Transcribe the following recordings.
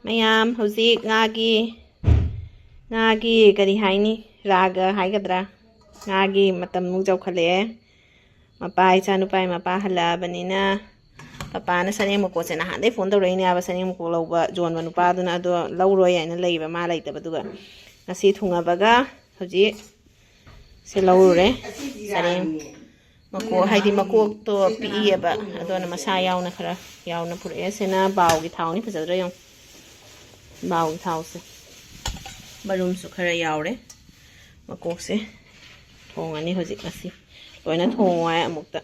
mayam hauzik ngagi kari haini raga haigadra ngagi matam nu jau khale mapai chanu pai mapa hala banina papa na sane mo ko sena hande phone do reini aba sane mo ko lawba jon manu pa duna do lawroi aina leiba ma leitaba duga ngasi thunga baga hauzik se lawre sane mako haidi mako to pi eba adona masa yauna khara yauna pur esena baw gi thawni phajadra yong baw gi thawse barum su khara yawre mako se thongani hojik asi loina thongwa amukta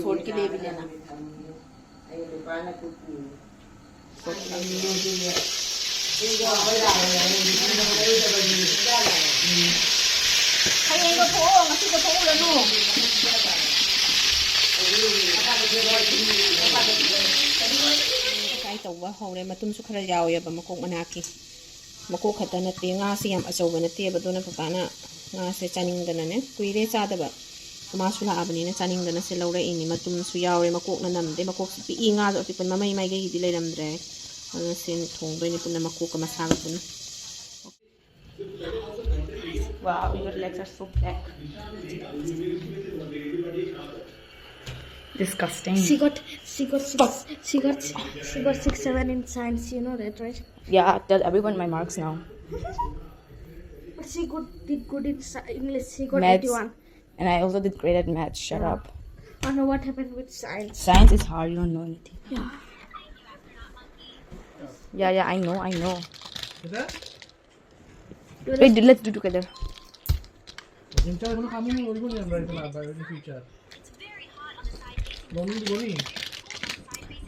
sort ki lebi lena Hayang ko po, ngasi ko po ulan no. Kai tawwa Hwre matum su khara yaw ya ba makok manaki. Makok khata na te nga si yam asaw ba na te ba do na papa na nga se chaning dana ne. Kuire cha da ba. Kuma su la abani na chaning dana se lawre ini matum su yaw re makok na namde makok pi nga do pi pun mamai mai gi di leiram dre. Ano sin thong do ni pun na makok ka masaga pun. Wow, your legs are so black. Disgusting. She got 6-7 in science, you know that, right? Yeah, tell everyone my marks now. But she did good in English. She got Maths. 81. And I also did great at maths. Shut up. I don't know what happened with science. Science is hard. You don't know anything. Yeah. Yeah, I know. Wait, let's do together.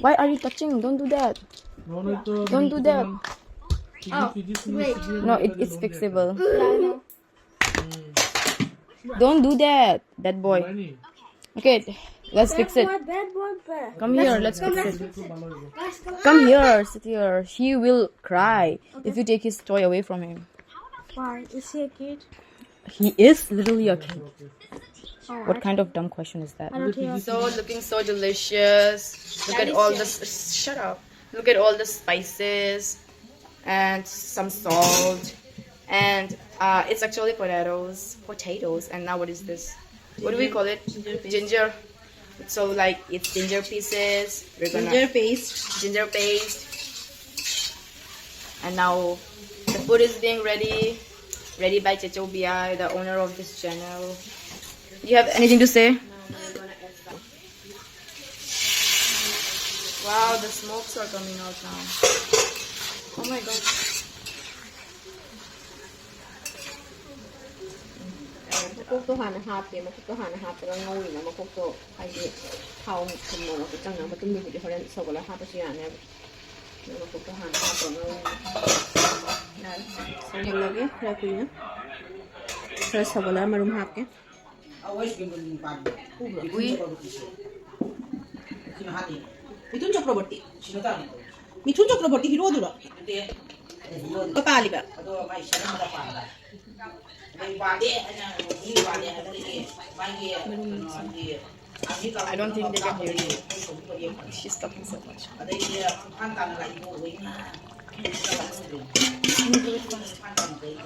Why are you touching? Don't do that. Don't do that. Oh, wait. No, it's fixable. Yeah, I know. Don't do that, bad boy. Okay, let's fix it. Bad boy. Come here, let's fix it. Guys, Come here, sit here. He will cry if you take his toy away from him. Why? Is he a kid? He is literally a kid. Oh, What kind of dumb question is that? I don't hear. So looking so delicious. Look at all this. Shut up. Look at all the spices and some salt, and it's actually potatoes. And now what is this? What do we call it? Ginger. So like it's ginger pieces. We're gonna ginger paste. And now the food is being ready by Cheiraobagi, the owner of this channel. Do you have anything to say? Wow, the smokes are coming out now. Oh my god. Makok to hana hape makok to hana hape ga ngawi na makok to haidi thau thumno ko changna matum ni di horan sogola hape siya ne makok to hana hape ngawi na so lage rakui na sa sogola marum hape Mithun Chakraborty hero দুরা পালিবা I don't think they can hear you. She's talking so much.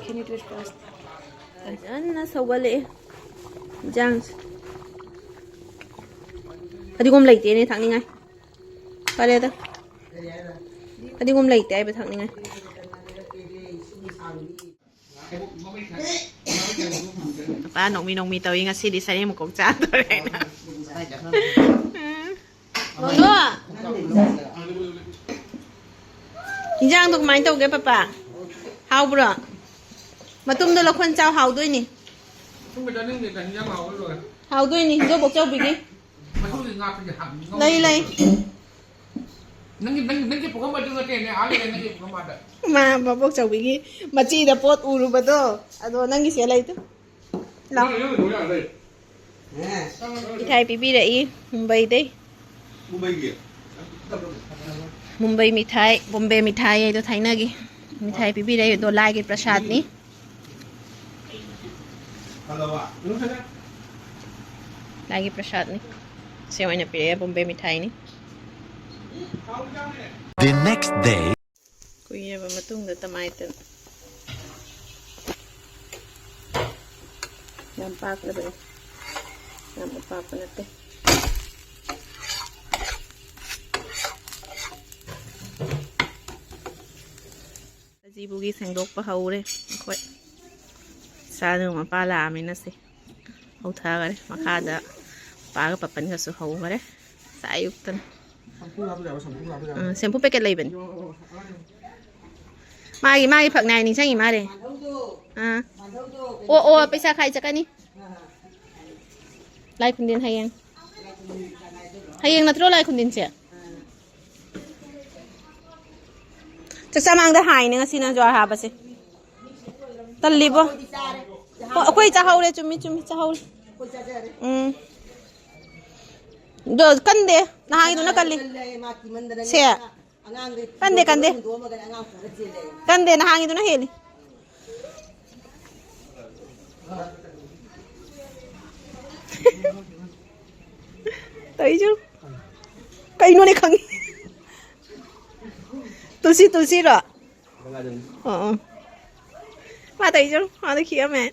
Can you do it fast? Anna sawale jang Adi gom lai te ne thang ni ngai pare da Adi gom lai te ai ba thang ni ngai pa nong mi tau nga si di sai mo kong cha to re na no Jang to mai tau ge papa how bro matum do la khon chao how doi ni how doi ni do bok chao bi gi Lay ma bok chau bi gi ma chi da pot uru ba do ado nangi se lai tu la Thai pipi da I Mumbai dai Mumbai mithai Bombay mithai ai do thai na gi mithai pipi dai do lai gi prasad ni Lagi prasad ni. Siya may napili Bombay mithai ni. The next day. Kuira ba Matungda tamaitan. Yang pak na ba eh. Yang mapapa natin. Kajibugi sengdok pa Hwre. Ako'y sana mapala amin na si. Hawta ka rin. Makada. Paga papan ka so Hwre. Sa ayuk tan. Shampoo packet laban. Magi phak này ning sang ima de. Ô paisa khai chakani. Lai khundin hayang. Hayang natro lai khundin che. Chak samang da hai ne ngasi na jwar ha ba se. Talli bo. Akoi cha haure chumi cha haure. Do kande na hai do na kalli. Se. Kande na hangi do na heli. Thấy chứ cây nó này khăng tulsi rồi mà thấy chứ mà thấy kia mẹ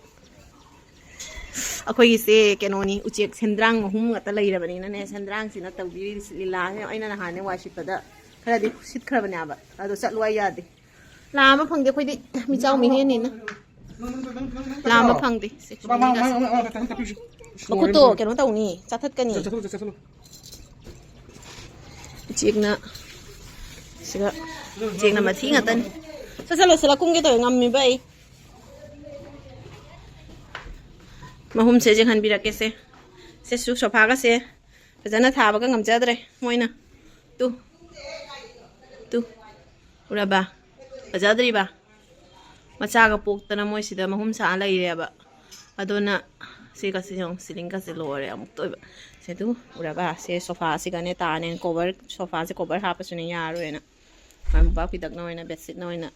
akhoi se kenoni uchek sendrang mahum ngata leira bani na ne sendrang sina tawbi lila aina na hane waship da khara di sit khara bani aba ado chatwa ya de lama phangde khoi di mi chaw mi he ni na lama phangde se makuto keno taw ni chathat kani chekna siga chekna ma thi ngatan sasalo sala kung ge to ngam mi bai mahum se je khan bira ke se su sofa ga se fajana tha ba ga ngam chadre moina tu ura ba fajadri ba macha ga pok tana moi sida mahum sa lai re ba adona se ka se jong siling ka se lore amuk to ba se tu ura ba se sofa se ga ne ta ne cover sofa se cover ha pa sune ya ro na mam ba ki dak noina bedsheet noina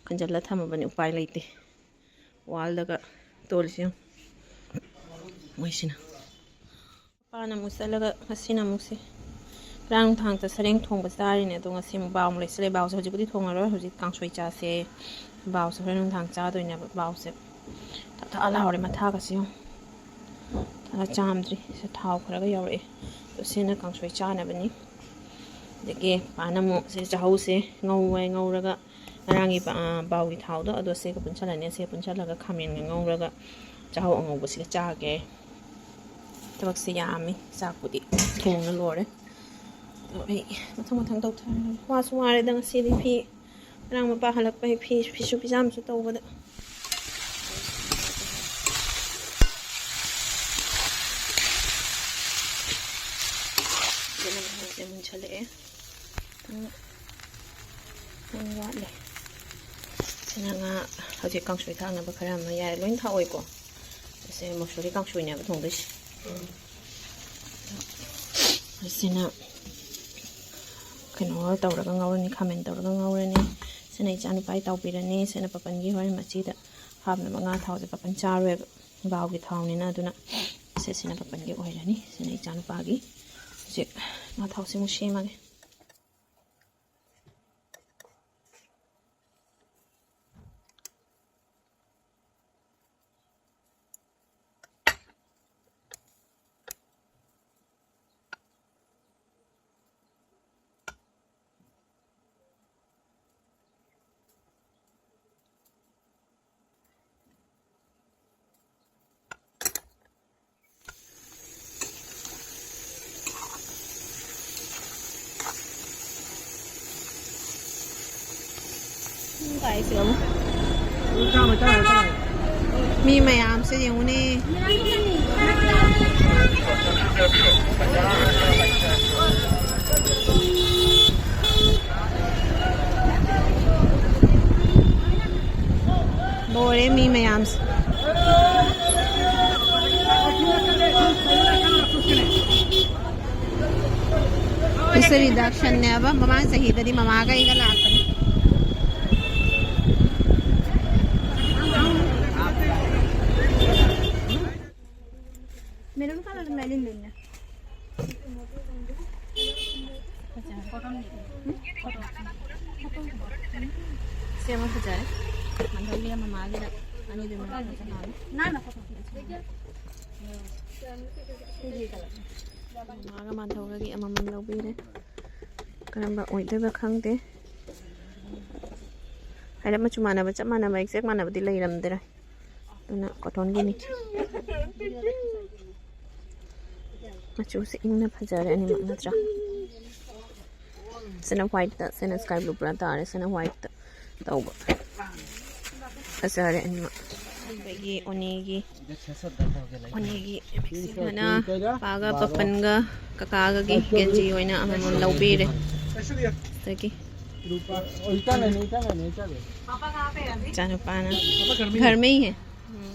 kanjalla thama bani upai leite wall daga tolsi moisina pana musalaga hasina musi rang thang ta sareng thong ba sari ne donga sim baw mle sele baw so jibudi thong aro hoji kangsoi cha se baw so rang thang cha doi na baw se ta ala hore ma tha ga si ta chamdri se thaw khara ga yaw re to sina kangsoi cha na bani dege pana mo se chau se ngau raga rangi baw gi thaw do ado se ka punchala ne se punchala ga khamen ngau raga chau ngau ba se cha ge tabak se yami sakudi thong na lore Hey, matang tau thar. Wa suare dang CDP. Rang ma pa halak pa fi su pijam su tau bada. Dena ma se mun chale e. Wa le. Sina nga hoje kang shui thang na ba khara ma ya loin tha oi ko. Se mo shui kang shui ne ba thong dai. Sina keno tawraga ngawrani khamen tawraga ngawrani senai chanu pai tawpirani sena papan gi hoi machi da habna manga thawje papan charwe baw gi thawni na duna se sena papan gi oirani senai chanu pa gi je na thawse mu shema ge Guys, kamu. Mi mayam se yung ni. Bore mi mayam. Isa reduction ne ba mama sahi tadi mama ka igalak. Meron ka lang melon din na. ꯁꯦꯝꯃ ꯐꯖꯔꯦ ꯃꯟꯊꯧꯒꯤ ꯃꯃꯥꯒꯤꯗ ꯑꯅꯤꯗꯨ ꯃꯃꯥꯒ ꯃꯟꯊꯧꯒꯒꯤ ꯑꯃꯃꯝ ꯂꯧꯕꯤꯔꯦ ꯀꯔꯝꯕ ꯑꯣꯏꯗꯣꯏꯕ ꯈꯪꯗꯦ ꯍꯥꯏꯔꯞ ꯃꯆꯨ ꯃꯥꯟꯅꯕ ꯆꯞ ꯃꯥꯟꯅꯕ ꯑꯦꯛꯖꯦꯛ ꯃꯥꯟꯅꯕꯗꯤ ꯂꯩꯔꯝꯗ꯭ꯔꯦ ꯑꯗꯨꯅ ꯀꯣꯇꯣꯟꯒꯤꯅꯤ ꯃꯆꯨꯁꯦ ꯏꯪꯅ ꯐꯖꯔꯦ ꯑꯅꯤꯃꯛ ꯅꯠꯇ꯭ꯔꯥ ꯁꯤꯅ ꯋꯥꯏꯠꯇ ꯁꯤꯅ ꯁ꯭ꯀꯥꯏ ꯕ꯭ꯂꯨ ꯄꯨꯔꯥ ꯇꯥꯔꯦ ꯁꯤꯅ ꯋꯥꯏꯠꯇ ꯇꯧꯕ ꯐꯖꯔꯦ ꯑꯅꯤꯃꯛ ꯑꯗꯒꯤ ꯑꯣꯅꯤꯒꯤ ꯃꯦꯛꯁꯤꯒꯅ ꯄꯥꯒ ꯄꯄꯟꯒ ꯀꯀꯥꯒꯒꯤ ꯒꯦꯟꯖꯤ ꯑꯣꯏꯅ ꯑꯃꯃꯝ ꯂꯧꯕꯤꯔꯦ ꯑꯗꯒꯤ इचानुपाना घर में ही है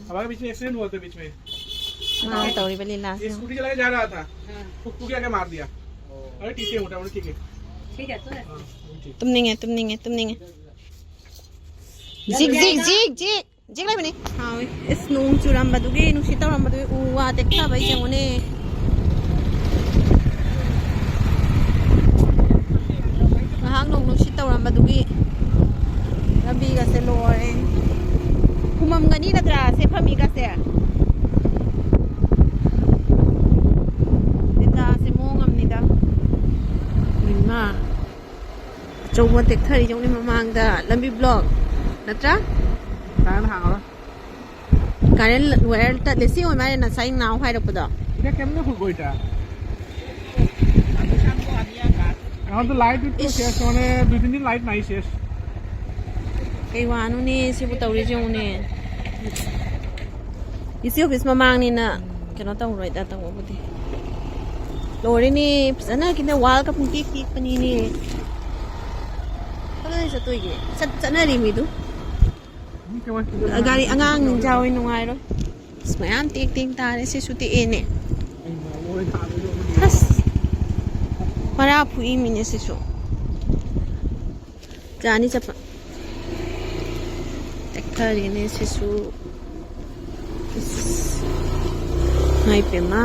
हमारे बीच में एक्सीडेंट हुआ था बीच में हाँ तौरी बली लास्ट ये स्कूटी चला के जा रहा था कुक्कू के आके मार दिया अरे ठीक है मोटा मोटा ठीक है तुम नहीं है तुम नहीं है तुम नहीं है जिग जिग जिग जिग जिग लाइब नहीं हाँ इस नूंग चुराम बदुगे नुशीता राम बदुगे उवा देखा भाई जमुने ꯉꯍꯥꯛ ꯅꯣꯡ ꯅꯨꯡꯁꯤꯠ ꯇꯧꯔꯝꯕꯗꯨꯒꯤ ꯂꯝꯕꯤꯒꯁꯦ ꯂꯣꯏꯔꯦ ꯍꯨꯃꯝꯒꯅꯤ ꯅꯠꯇ꯭ꯔꯥ ꯁꯦ ꯐꯝꯃꯤꯒꯁꯦ ꯗꯦꯇꯥꯁꯦ ꯃꯑꯣꯡ ꯑꯃꯅꯤꯗ ꯏꯃꯥ ꯑꯆꯧꯕ ꯇꯦꯛꯊꯔꯤꯖꯧꯅꯤ ꯃꯃꯥꯡꯗ ꯂꯝꯕꯤ ꯕ꯭ꯂꯣꯛ ꯅꯠꯇ꯭ꯔꯥ टायर हांगा ꯀꯥꯔꯦꯟ ꯋꯦꯌꯔ ꯇꯠꯂꯦ ꯁꯤ ꯑꯣꯏ ꯃꯥꯜꯂꯦ ꯉꯁꯥꯏ ꯅꯥꯎ ꯍꯥꯏꯔꯛꯄꯗꯣ এটা কেমনে খুলবো এটা এখন তো লাইট তো শেষ মানে 2-3 দিন লাইট নাই শেষ ꯀꯩ ꯋꯥꯅꯣꯅꯦ ꯁꯤꯕꯨ ꯇꯧꯔꯤꯁꯦ ꯌꯦꯡꯉꯨꯅꯦ ꯏꯁꯤ ꯑꯣꯐꯤꯁ ꯃꯃꯥꯡꯅꯤꯅ ꯀꯩꯅꯣ ꯇꯧꯔꯣꯏꯗ ꯇꯧꯕꯕꯨꯗꯤ ꯂꯣꯏꯔꯦꯅꯦ ꯐꯖꯅ ꯈꯤꯇ ꯋꯥꯜꯒ ꯄꯨꯡꯇꯦꯛ ꯇꯦꯛꯄꯅꯤꯅꯦ ꯀꯗꯥꯏ ꯆꯠꯇꯣꯏꯒꯦ ꯆꯠꯅꯔꯤ ꯃꯤꯗꯨ ꯒꯥꯔꯤ ꯑꯉꯥꯡ ꯅꯤꯡꯖꯥꯎꯏ ꯅꯨꯡꯉꯥꯏꯔꯣꯏ ꯑꯁ ꯃꯌꯥꯝ ꯇꯦꯛ ꯇꯦꯛ ꯇꯥꯔꯦ ꯁꯤꯁꯨ ꯇꯦꯛꯑꯦꯅꯦ ꯑꯁ ꯄꯔꯥ ꯐꯨꯏꯃꯤꯅꯦ ꯁꯤꯁꯨ ꯆꯥꯅꯤ ꯆꯠꯄ ꯇꯦꯛꯊꯔꯦꯅꯦ ꯁꯤꯁꯨ ꯉꯥꯏ ꯄꯦꯝꯃ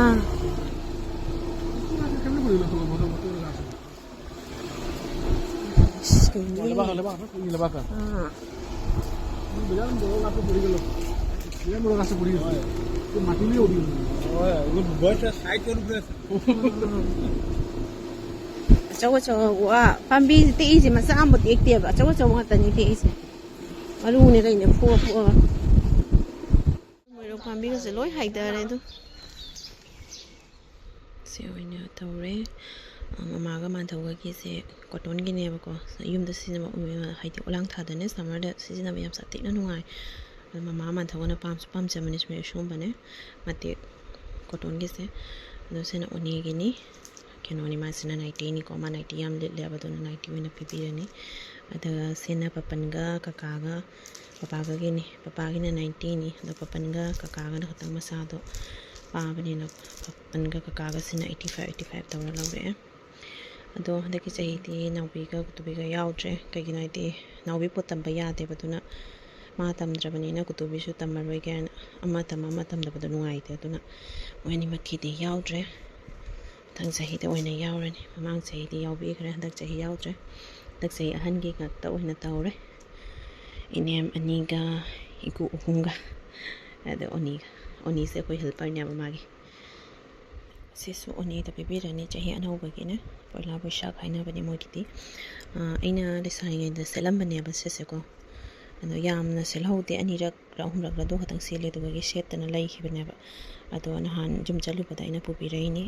ꯑꯆꯧ ꯑꯆꯧꯕ ꯄꯥꯝꯕꯤꯁꯤ ꯇꯦꯛꯏꯁꯦ ꯃꯆꯥ ꯑꯃ ꯇꯦꯛꯇꯦꯕ ꯑꯆꯧ ꯑꯆꯧꯕ ꯉꯥꯛꯇꯅꯤ ꯇꯦꯛꯏꯁꯦ ꯃꯔꯨꯅꯦ ꯀꯩꯅꯦ ꯐꯨꯑ ꯐꯨꯑꯒ ꯃꯣꯏꯔꯣꯛ ꯄꯥꯝꯕꯤꯒꯁꯦ ꯂꯣꯏ ꯍꯥꯏꯊꯔꯦ ꯑꯗꯨ ꯁꯤ ꯑꯣꯏꯅ ꯇꯧꯔꯦ ꯃꯃꯥꯒ ꯃꯥꯟꯊꯧꯒꯒꯤꯁꯦ ꯀꯣꯇꯣꯟꯒꯤꯅꯦꯕꯀꯣ ꯌꯨꯝꯗ ꯁꯤꯖꯤꯟꯅꯕ ꯍꯥꯏꯗꯤ ꯑꯣꯂꯥꯡ ꯊꯥꯗꯅꯦ ꯁꯝꯃꯔꯗ ꯁꯤꯖꯤꯟꯅꯕ ꯌꯥꯝ ꯁꯥꯊꯤꯅ ꯅꯨꯡꯉꯥꯏ ꯃꯃꯥ ꯃꯥꯟꯊꯧꯒꯅ ꯄꯥꯝꯁꯨ ꯄꯥꯝꯖꯕꯅꯦ ꯁꯤꯒꯨꯝꯕꯅꯦ ꯃꯇꯦꯛ ꯀꯣꯇꯣꯟꯒꯤꯁꯦ ꯑꯗꯣ ꯁꯤꯅ ꯑꯣꯅꯤꯒꯤꯅꯤ ꯀꯩꯅꯣꯅꯤ ꯃꯥꯁꯤꯅ ꯅꯥꯏꯇꯤꯅꯤꯀꯣ ꯃꯥ ꯅꯥꯏꯇꯤ ꯌꯥꯝ ꯂꯤꯠꯂꯦꯕ ꯑꯗꯨꯅ ꯅꯥꯏꯇꯤ ꯑꯣꯏꯅ ꯄꯤꯕꯤꯔꯅꯤ ꯑꯗꯨꯒ ꯁꯤꯅ ꯄꯄꯟꯒ ꯀꯀꯥꯒ ꯄꯄꯥꯒꯒꯤꯅꯤ ꯄꯄꯥꯒꯤꯅ 90ꯅꯤ ꯑꯗꯣ ꯄꯄꯟꯒ ꯀꯀꯥꯒꯅ ꯈꯛꯇꯪ ꯃꯁꯥꯗꯣ ꯄꯥꯕꯅꯤꯅ ꯄꯄꯟꯒ ꯀꯀꯥꯒꯁꯤꯅ 85 ꯇꯧꯔ ꯂꯧꯔꯛꯑꯦ ꯑꯗꯣ ꯍꯟꯗꯛꯀꯤ ꯆꯍꯤꯗꯤ ꯅꯥꯎꯕꯤꯒ ꯀꯨꯇꯨꯕꯤꯒ ꯌꯥꯎꯗ꯭ꯔꯦ ꯀꯩꯒꯤꯅꯣ ꯍꯥꯏꯗꯤ ꯅꯥꯎꯕꯤ ꯄꯣꯠ ꯇꯝꯕ ꯌꯥꯗꯦꯕ ꯑꯗꯨꯅ ꯃꯥ ꯇꯝꯗ꯭ꯔꯕꯅꯤꯅ ꯀꯨꯇꯨꯕꯤꯁꯨ ꯇꯝꯃꯔꯣꯏꯒꯦ ꯍꯥꯏꯅ ꯑꯃ ꯇꯝꯗꯕꯗꯣ ꯅꯨꯡꯉꯥꯏꯇꯦ ꯑꯗꯨꯅ ꯃꯣꯏ ꯑꯅꯤꯃꯛꯀꯤꯗꯤ ꯌꯥꯎꯗ꯭ꯔꯦ ꯃꯊꯪ ꯆꯍꯤꯗ ꯑꯣꯏꯅ ꯌꯥꯎꯔꯅꯤ ꯃꯃꯥꯡ ꯆꯍꯤꯗꯤ ꯌꯥꯎꯕꯤꯈ꯭ꯔꯦ ꯍꯟꯗꯛ ꯆꯍꯤ ꯌꯥꯎꯗ꯭ꯔꯦ ꯍꯟꯗꯛ ꯆꯍꯤ ꯑꯍꯟꯒꯤ ꯉꯥꯛꯇ ꯑꯣꯏꯅ ꯇꯧꯔꯦ ꯏꯅꯦꯝ 2ꯒ ꯏꯀꯨ 3ꯒ ꯑꯗ ꯑꯣꯅꯤꯁꯦ ꯑꯩꯈꯣꯏ ꯍꯦꯜꯄꯔꯅꯦꯕ ꯃꯥꯒꯤ ꯁꯤꯁꯨ ꯑꯣꯅꯤꯗ ꯄꯤꯕꯤꯔꯅꯤ ꯆꯍꯤ ꯑꯅꯧꯕꯒꯤꯅꯦ ꯄꯣꯏꯂꯥ ꯕꯣꯏꯁꯥꯈ ꯍꯥꯏꯅꯕꯅꯤ ꯃꯣꯏꯒꯤꯗꯤ ꯑꯩꯅ ꯂꯩꯁꯥꯔꯤꯉꯩꯗ ꯁꯦꯠꯂꯝꯕꯅꯦꯕ ꯁꯤꯁꯦꯀꯣ ꯑꯗꯣ ꯌꯥꯝꯅ ꯁꯦꯠꯍꯧꯗꯦ 2-3 ꯈꯛꯇꯪ ꯁꯦꯠꯂꯦ ꯑꯗꯨꯒ ꯁꯦꯠꯇꯅ ꯂꯩꯈꯤꯕꯅꯦꯕ ꯑꯗꯣ ꯅꯍꯥꯟ ꯌꯨꯝ ꯆꯠꯂꯨꯕꯗ ꯑꯩꯅ ꯄꯨꯕꯤꯔꯛꯏꯅꯤ